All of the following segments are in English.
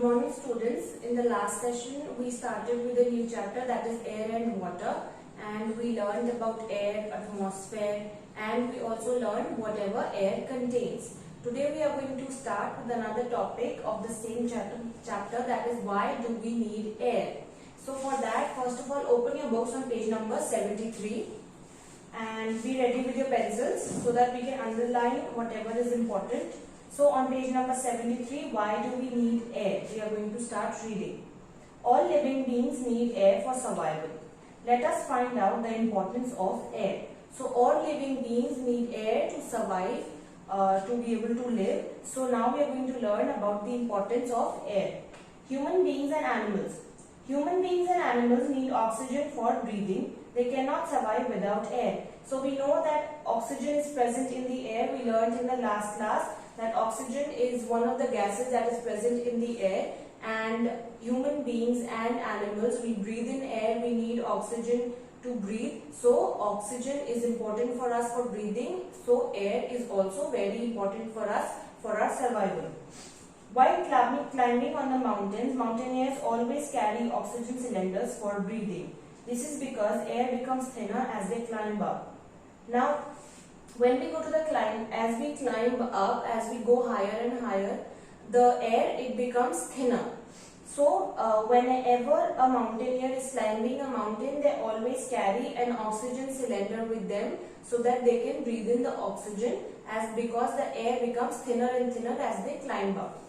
morning students. In the last session we started with a new chapter, that is air and water, and we learned about air, atmosphere, and we also learned whatever air contains. Today we are going to start with another topic of the same chapter, that is why do we need air. So for that, first of all, open your books on page number 73 and be ready with your pencils so that we can underline whatever is important. So on page number 73, why do we need air? We are going to start reading. All living beings need air for survival. Let us find out the importance of air. So all living beings need air to survive, to be able to live. So now we are going to learn about the importance of air. Human beings and animals. Human beings and animals need oxygen for breathing. They cannot survive without air. So we know that oxygen is present in the air. We learned in the last class that oxygen is one of the gases that is present in the air, and human beings and animals, we breathe in air, we need oxygen to breathe. So oxygen is important for us for breathing, so air is also very important for us for our survival. While climbing on the mountains, mountaineers always carry oxygen cylinders for breathing. This is because air becomes thinner as they climb up. Now, when we go to the climb, as we climb up, as we go higher and higher, the air, it becomes thinner. So whenever a mountaineer is climbing a mountain, they always carry an oxygen cylinder with them so that they can breathe in the oxygen, as because the air becomes thinner and thinner as they climb up.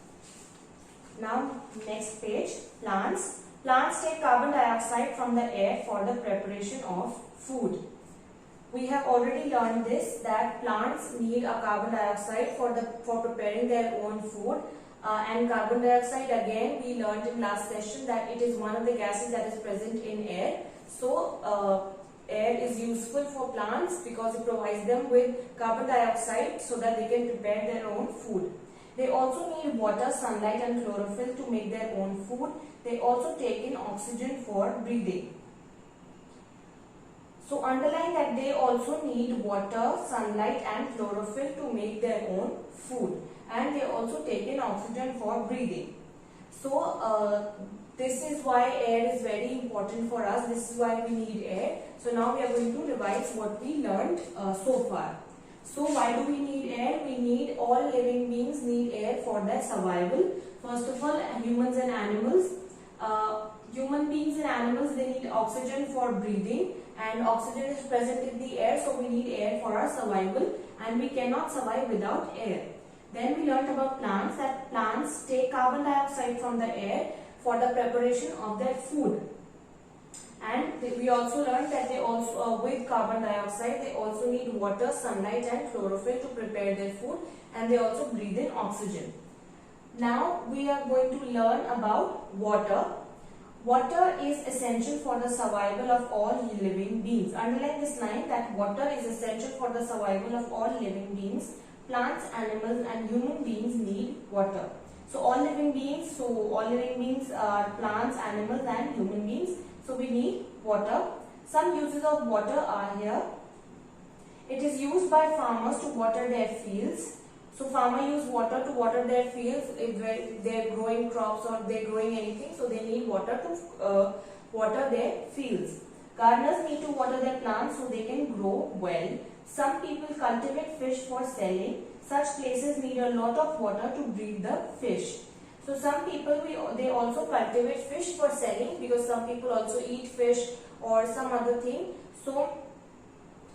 Now next page, plants. Plants take carbon dioxide from the air for the preparation of food. We have already learned this, that plants need a carbon dioxide for preparing their own food, and carbon dioxide, again we learned in last session that it is one of the gases that is present in air. So air is useful for plants because it provides them with carbon dioxide so that they can prepare their own food. They also need water, sunlight and chlorophyll to make their own food. They also take in oxygen for breathing. So underline that they also need water, sunlight and chlorophyll to make their own food, and they also take in oxygen for breathing. So this is why air is very important for us. This is why we need air. So now we are going to revise what we learned so far. So why do we need air? We need, all living beings need air for their survival. First of all, humans and animals. Human beings and animals, they need oxygen for breathing, and oxygen is present in the air, so we need air for our survival, and we cannot survive without air. Then we learned about plants, that plants take carbon dioxide from the air for the preparation of their food. And we also learned that they also, with carbon dioxide, they also need water, sunlight and chlorophyll to prepare their food, and they also breathe in oxygen. Now we are going to learn about water. Water is essential for the survival of all living beings. Underline this line, that water is essential for the survival of all living beings. Plants, animals and human beings need water. So all living beings, are plants, animals and human beings. So we need water. Some uses of water are here. It is used by farmers to water their fields. So farmers use water to water their fields if they are growing crops or they are growing anything. So they need water to water their fields. Gardeners need to water their plants so they can grow well. Some people cultivate fish for selling. Such places need a lot of water to breed the fish. So some people, they also cultivate fish for selling, because some people also eat fish or some other thing. So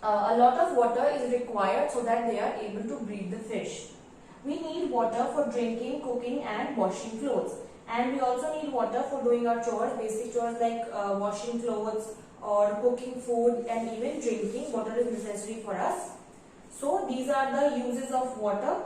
a lot of water is required so that they are able to breed the fish. We need water for drinking, cooking and washing clothes. And we also need water for doing our chores, basic chores like washing clothes or cooking food, and even drinking. Water is necessary for us. So these are the uses of water.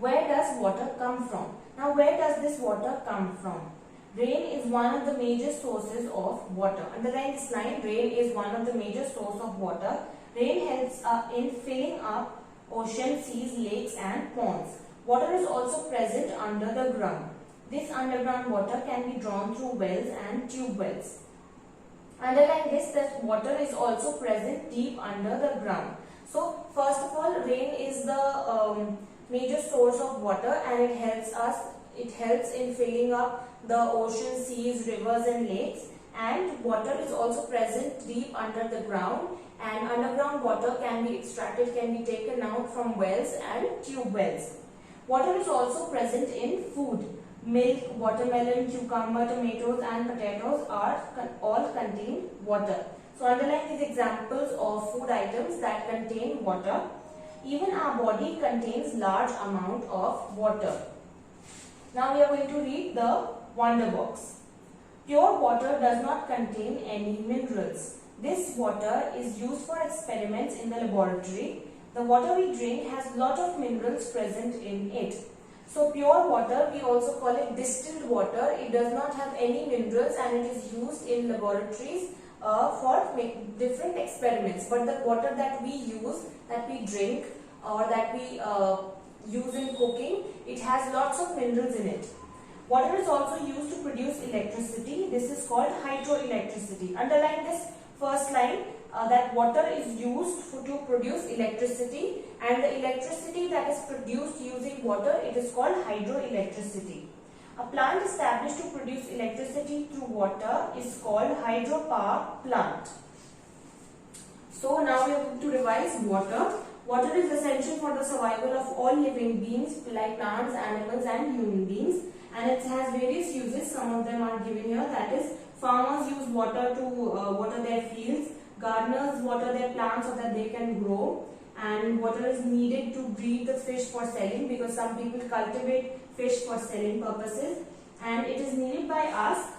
Where does water come from? Now where does this water come from? Rain is one of the major sources of water. Underline this line, rain is one of the major sources of water. Rain helps in filling up oceans, seas, lakes and ponds. Water is also present under the ground. This underground water can be drawn through wells and tube wells. Underline this, that water is also present deep under the ground. So first of all, rain is the major source of water, and it helps us it helps in filling up the ocean, seas, rivers and lakes. And water is also present deep under the ground, and underground water can be extracted, can be taken out from wells and tube wells. Water is also present in food. Milk, watermelon, cucumber, tomatoes and potatoes are all contain water. So underline these examples of food items that contain water. Even our body contains large amount of water. Now we are going to read the wonder box. Pure water does not contain any minerals. This water is used for experiments in the laboratory. The water we drink has lot of minerals present in it. So pure water, we also call it distilled water. It does not have any minerals and it is used in laboratories for different experiments. But the water that we use, that we drink or that we use in cooking, it has lots of minerals in it. Water is also used to produce electricity. This is called hydroelectricity. Underline this first line, that water is used to produce electricity, and the electricity that is produced using water, it is called hydroelectricity. A plant established to produce electricity through water is called hydropower plant. So now we are going to revise water. Water is essential for the survival of all living beings like plants, animals and human beings, and it has various uses. Some of them are given here, that is, farmers use water to water their fields, gardeners water their plants so that they can grow, and water is needed to breed the fish for selling, because some people cultivate fish for selling purposes, and it is needed by us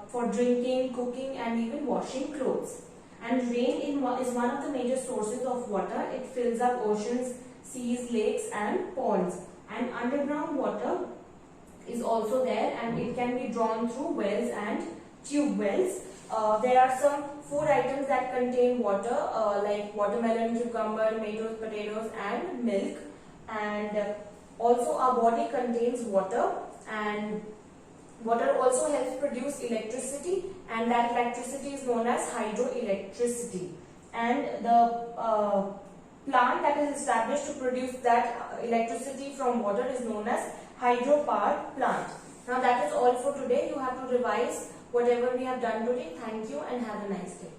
for drinking, cooking and even washing clothes. And rain is one of the major sources of water. It fills up oceans, seas, lakes and ponds. And underground water is also there, and it can be drawn through wells and tube wells. There are some food items that contain water like watermelon, cucumber, tomatoes, potatoes and milk. And also our body contains water, and water also helps produce electricity, and that electricity is known as hydroelectricity. And the plant that is established to produce that electricity from water is known as hydropower plant. Now that is all for today. You have to revise whatever we have done today. Thank you and have a nice day.